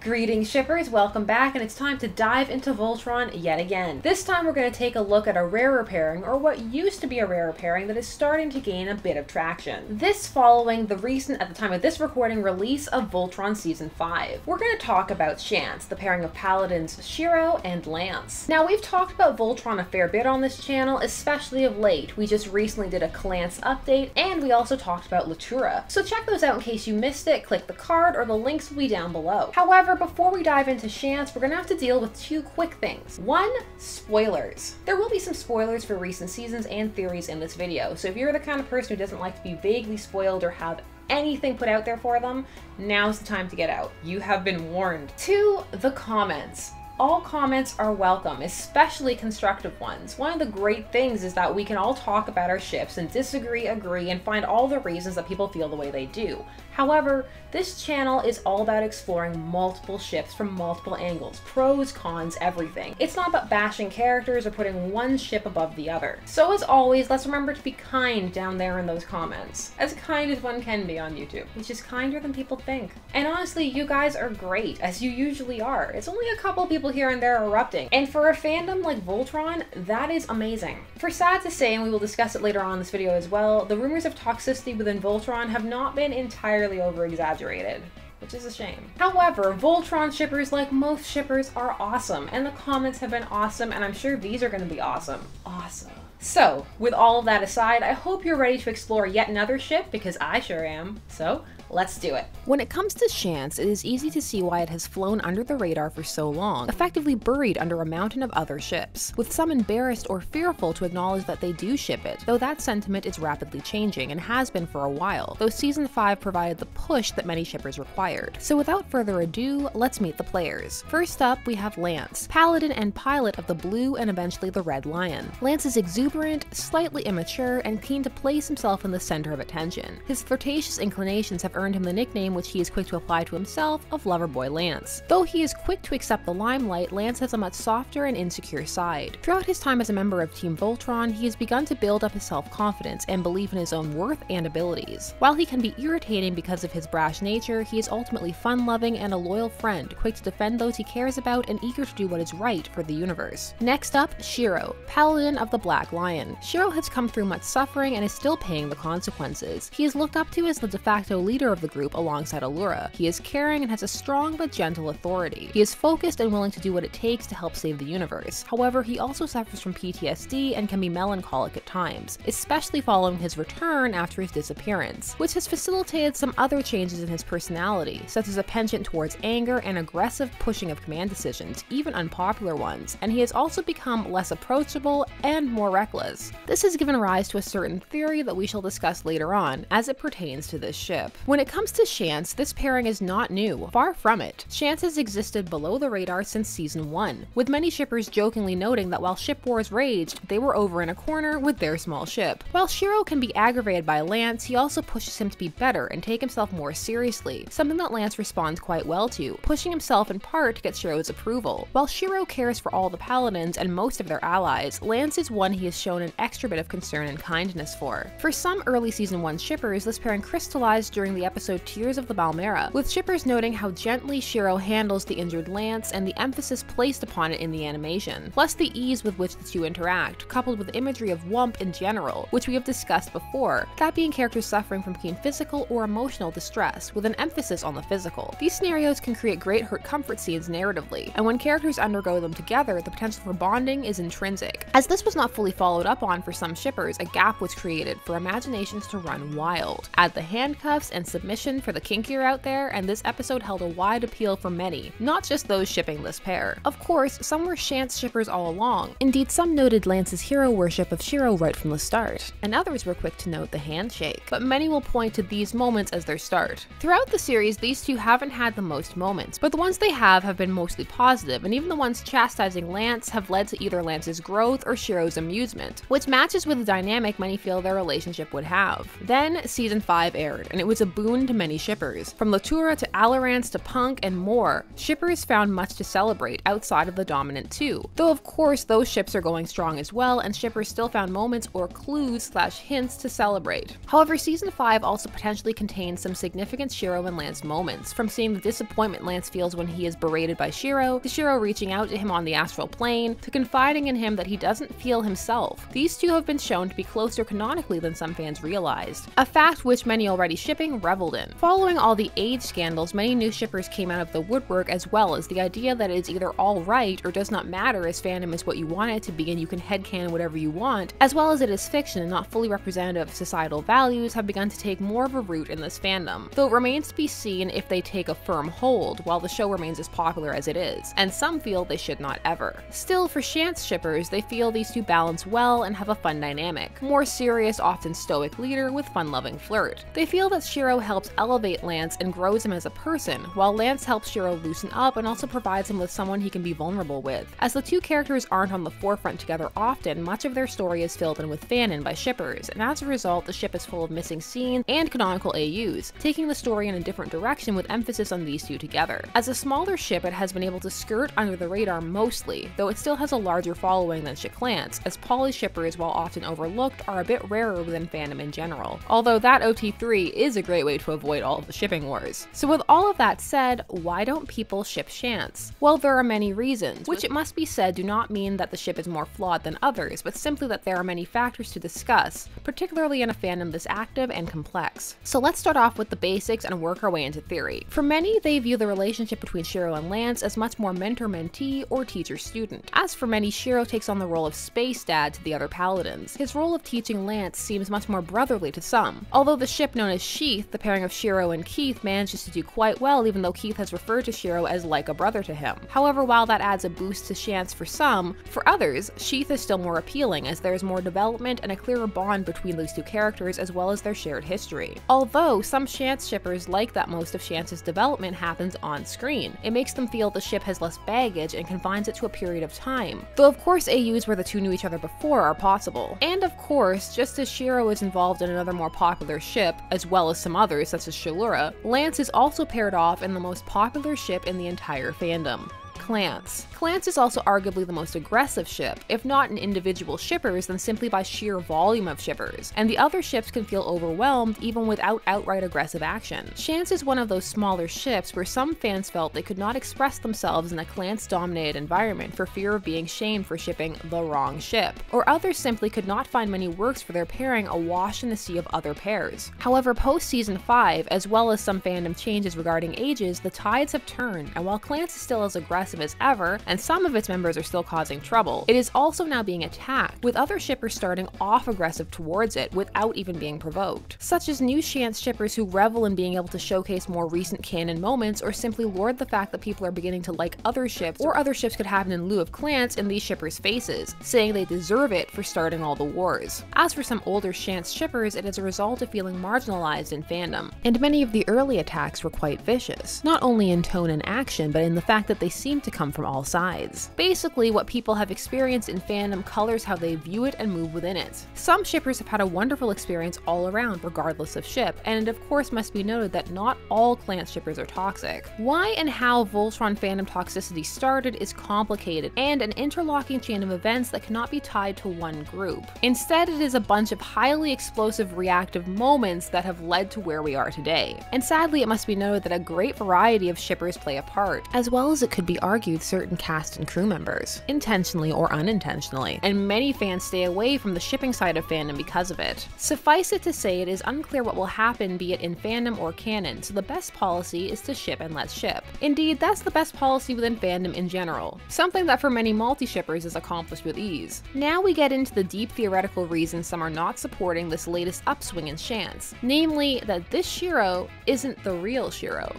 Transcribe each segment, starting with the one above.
Greetings shippers, welcome back, and it's time to dive into Voltron yet again. This time we're going to take a look at a rarer pairing, or what used to be a rarer pairing that is starting to gain a bit of traction. This following the recent, at the time of this recording, release of Voltron Season 5. We're going to talk about Shance, the pairing of Paladins Shiro and Klance. Now we've talked about Voltron a fair bit on this channel, especially of late. We just recently did a Klance update, and we also talked about Lotura. So check those out in case you missed it, click the card, or the links will be down below. However, before we dive into Shance, we're gonna have to deal with two quick things. One, spoilers. There will be some spoilers for recent seasons and theories in this video, so if you're the kind of person who doesn't like to be vaguely spoiled or have anything put out there for them, now's the time to get out. You have been warned. Two, the comments. All comments are welcome, especially constructive ones. One of the great things is that we can all talk about our ships and disagree, agree, and find all the reasons that people feel the way they do. However, this channel is all about exploring multiple ships from multiple angles, pros, cons, everything. It's not about bashing characters or putting one ship above the other. So as always, let's remember to be kind down there in those comments. As kind as one can be on YouTube, which is kinder than people think. And honestly, you guys are great, as you usually are. It's only a couple people here and there erupting. And for a fandom like Voltron, that is amazing. For sad to say, and we will discuss it later on in this video as well, the rumors of toxicity within Voltron have not been entirely over-exaggerated, which is a shame. However, Voltron shippers, like most shippers, are awesome, and the comments have been awesome, and I'm sure these are going to be awesome. Awesome. So, with all of that aside, I hope you're ready to explore yet another ship, because I sure am. So, let's do it. When it comes to Shance, it is easy to see why it has flown under the radar for so long, effectively buried under a mountain of other ships, with some embarrassed or fearful to acknowledge that they do ship it, though that sentiment is rapidly changing and has been for a while, though Season 5 provided the push that many shippers required. So without further ado, let's meet the players. First up, we have Klance, Paladin and pilot of the Blue and eventually the Red Lion. Klance is exuberant, slightly immature, and keen to place himself in the center of attention. His flirtatious inclinations have earned him the nickname, which he is quick to apply to himself, of Loverboy Klance. Though he is quick to accept the limelight, Klance has a much softer and insecure side. Throughout his time as a member of Team Voltron, he has begun to build up his self-confidence and belief in his own worth and abilities. While he can be irritating because of his brash nature, he is ultimately fun-loving and a loyal friend, quick to defend those he cares about and eager to do what is right for the universe. Next up, Shiro, Paladin of the Black Lion. Shiro has come through much suffering and is still paying the consequences. He is looked up to as the de facto leader of the group alongside Allura. He is caring and has a strong but gentle authority. He is focused and willing to do what it takes to help save the universe. However, he also suffers from PTSD and can be melancholic at times, especially following his return after his disappearance, which has facilitated some other changes in his personality, such as a penchant towards anger and aggressive pushing of command decisions, even unpopular ones, and he has also become less approachable and more reckless. This has given rise to a certain theory that we shall discuss later on as it pertains to this ship. When it comes to Shance, this pairing is not new, far from it. Shance has existed below the radar since Season 1, with many shippers jokingly noting that while ship wars raged, they were over in a corner with their small ship. While Shiro can be aggravated by Klance, he also pushes him to be better and take himself more seriously, something that Klance responds quite well to, pushing himself in part to get Shiro's approval. While Shiro cares for all the Paladins and most of their allies, Klance is one he has shown an extra bit of concern and kindness for. For some early Season 1 shippers, this pairing crystallized during the episode Tears of the Balmera, with shippers noting how gently Shiro handles the injured Klance and the emphasis placed upon it in the animation, plus the ease with which the two interact, coupled with imagery of Wump in general, which we have discussed before, that being characters suffering from keen physical or emotional distress, with an emphasis on the physical. These scenarios can create great hurt comfort scenes narratively, and when characters undergo them together, the potential for bonding is intrinsic. As this was not fully followed up on for some shippers, a gap was created for imaginations to run wild. Add the handcuffs and submission for the kinkier out there, and this episode held a wide appeal for many, not just those shipping this pair. Of course, some were Shance shippers all along. Indeed, some noted Klance's hero worship of Shiro right from the start, and others were quick to note the handshake, but many will point to these moments as their start. Throughout the series, these two haven't had the most moments, but the ones they have been mostly positive, and even the ones chastising Klance have led to either Klance's growth or Shiro's amusement, which matches with the dynamic many feel their relationship would have. Then, Season 5 aired, and it was a boon to many shippers. From Lotura to Allura to Punk and more, shippers found much to celebrate outside of the dominant two. Though of course those ships are going strong as well, and shippers still found moments or clues/hints to celebrate. However, Season 5 also potentially contains some significant Shiro and Lance moments, from seeing the disappointment Lance feels when he is berated by Shiro, to Shiro reaching out to him on the astral plane, to confiding in him that he doesn't feel himself. These two have been shown to be closer canonically than some fans realized, a fact which many already shipping reveled in. Following all the age scandals, many new shippers came out of the woodwork, as well as the idea that it is either all right or does not matter, as fandom is what you want it to be and you can headcanon whatever you want, as well as it is fiction and not fully representative of societal values, have begun to take more of a root in this fandom, though it remains to be seen if they take a firm hold, while the show remains as popular as it is, and some feel they should not ever. Still, for Shance shippers, they feel these two balance well and have a fun dynamic. More serious, often stoic leader with fun-loving flirt. They feel that Shiro helps elevate Lance and grows him as a person, while Lance helps Shiro loosen up and also provides him with someone he can be vulnerable with. As the two characters aren't on the forefront together often, much of their story is filled in with fanon by shippers, and as a result, the ship is full of missing scenes and canonical AUs, taking the story in a different direction with emphasis on these two together. As a smaller ship, it has been able to skirt under the radar mostly, though it still has a larger following than Klance, as poly shippers, while often overlooked, are a bit rarer within fandom in general. Although that OT3 is a great way to avoid all of the shipping wars. So with all of that said, why don't people ship Shance? Well, there are many reasons, which it must be said do not mean that the ship is more flawed than others, but simply that there are many factors to discuss, particularly in a fandom this active and complex. So let's start off with the basics and work our way into theory. For many, they view the relationship between Shiro and Lance as much more mentor-mentee or teacher-student. As for many, Shiro takes on the role of space dad to the other Paladins. His role of teaching Lance seems much more brotherly to some, although the ship known as Sheith, the pairing of Shiro and Keith, manages to do quite well, even though Keith has referred to Shiro as like a brother to him. However, while that adds a boost to Shance for some, for others, Sheith is still more appealing, as there is more development and a clearer bond between those two characters, as well as their shared history. Although some Shance shippers like that most of Shance's development happens on screen, it makes them feel the ship has less baggage and confines it to a period of time, though of course AUs where the two knew each other before are possible. And of course, just as Shiro is involved in another more popular ship, as well as some others such as Allura, Lance is also paired off in the most popular ship in the entire fandom, Klance. Klance is also arguably the most aggressive ship, if not in individual shippers, then simply by sheer volume of shippers, and the other ships can feel overwhelmed even without outright aggressive action. Shance is one of those smaller ships where some fans felt they could not express themselves in a Klance-dominated environment for fear of being shamed for shipping the wrong ship, or others simply could not find many works for their pairing awash in the sea of other pairs. However, post-Season 5, as well as some fandom changes regarding ages, the tides have turned, and while Klance is still as aggressive as ever, and some of its members are still causing trouble, it is also now being attacked, with other shippers starting off aggressive towards it without even being provoked, such as new Shance shippers who revel in being able to showcase more recent canon moments, or simply lord the fact that people are beginning to like other ships, or other ships could happen in lieu of Klance in these shippers' faces, saying they deserve it for starting all the wars. As for some older Shance shippers, it is a result of feeling marginalized in fandom, and many of the early attacks were quite vicious, not only in tone and action, but in the fact that they seem to come from all sides. Basically, what people have experienced in fandom colors how they view it and move within it. Some shippers have had a wonderful experience all around, regardless of ship, and it of course must be noted that not all Klance shippers are toxic. Why and how Voltron fandom toxicity started is complicated, and an interlocking chain of events that cannot be tied to one group. Instead, it is a bunch of highly explosive reactive moments that have led to where we are today. And sadly, it must be noted that a great variety of shippers play a part, as well as it could be argued certain cast and crew members, intentionally or unintentionally, and many fans stay away from the shipping side of fandom because of it. Suffice it to say, it is unclear what will happen, be it in fandom or canon, so the best policy is to ship and let ship. Indeed, that's the best policy within fandom in general, something that for many multi-shippers is accomplished with ease. Now we get into the deep theoretical reasons some are not supporting this latest upswing in Shance, namely that this Shiro isn't the real Shiro.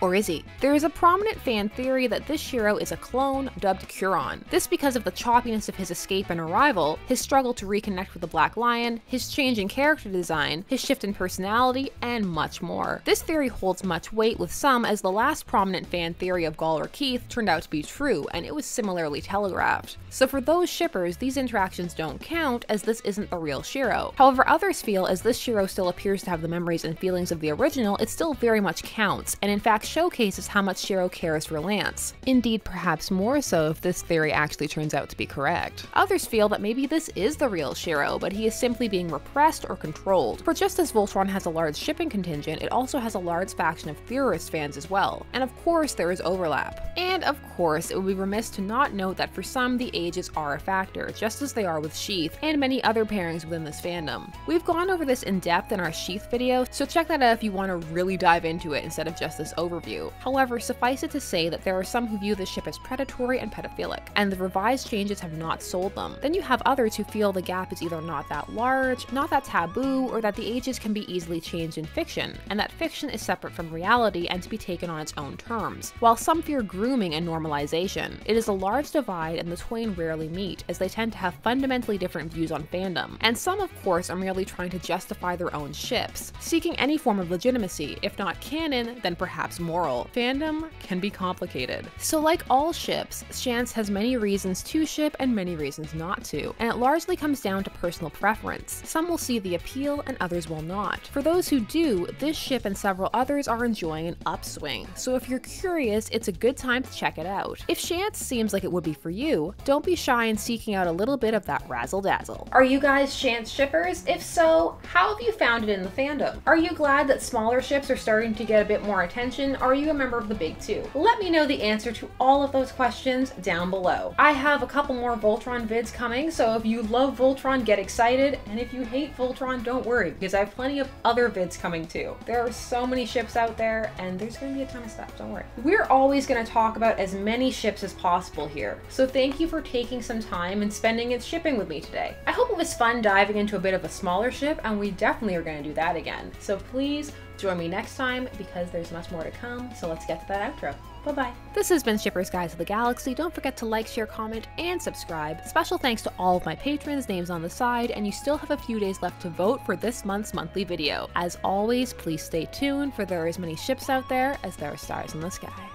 Or is he? There is a prominent fan theory that this Shiro is a clone dubbed Curon. This because of the choppiness of his escape and arrival, his struggle to reconnect with the Black Lion, his change in character design, his shift in personality, and much more. This theory holds much weight with some, as the last prominent fan theory of Gaul or Keith turned out to be true, and it was similarly telegraphed. So for those shippers, these interactions don't count, as this isn't the real Shiro. However, others feel as this Shiro still appears to have the memories and feelings of the original, it still very much counts, and in fact showcases how much Shiro cares for Lance. Indeed, perhaps more so if this theory actually turns out to be correct. Others feel that maybe this is the real Shiro, but he is simply being repressed or controlled. For just as Voltron has a large shipping contingent, it also has a large faction of theorist fans as well. And of course there is overlap. And of course, it would be remiss to not note that for some, the ages are a factor, just as they are with Sheith and many other pairings within this fandom. We've gone over this in depth in our Sheith video, so check that out if you want to really dive into it instead of just this overview. However, suffice it to say that there are some who view this ship as predatory and pedophilic, and the revised changes have not sold them. Then you have others who feel the gap is either not that large, not that taboo, or that the ages can be easily changed in fiction, and that fiction is separate from reality and to be taken on its own terms. While some fear grooming and normalization, it is a large divide and the twain rarely meet, as they tend to have fundamentally different views on fandom, and some of course are merely trying to justify their own ships, seeking any form of legitimacy, if not canon, then perhaps moral. Fandom can be complicated. So like all ships, Shance has many reasons to ship and many reasons not to, and it largely comes down to personal preference. Some will see the appeal and others will not. For those who do, this ship and several others are enjoying an upswing, so if you're curious, it's a good time to check it out. If Shance seems like it would be for you, don't be shy in seeking out a little bit of that razzle-dazzle. Are you guys Shance shippers? If so, how have you found it in the fandom? Are you glad that smaller ships are starting to get a bit more attention? Are you a member of the big two? Let me know the answer to all of those questions down below. I have a couple more Voltron vids coming, so if you love Voltron, get excited, and if you hate Voltron, don't worry, because I have plenty of other vids coming too. There are so many ships out there, and there's going to be a ton of stuff, don't worry. We're always going to talk about as many ships as possible here, so thank you for taking some time and spending it shipping with me today. I hope it was fun diving into a bit of a smaller ship, and we definitely are going to do that again. So please join me next time, because there's much more to come, so let's get to that outro. Bye-bye. This has been Shipper's Guide to the Galaxy. Don't forget to like, share, comment, and subscribe. Special thanks to all of my patrons, names on the side, and you still have a few days left to vote for this month's monthly video. As always, please stay tuned, for there are as many ships out there as there are stars in the sky.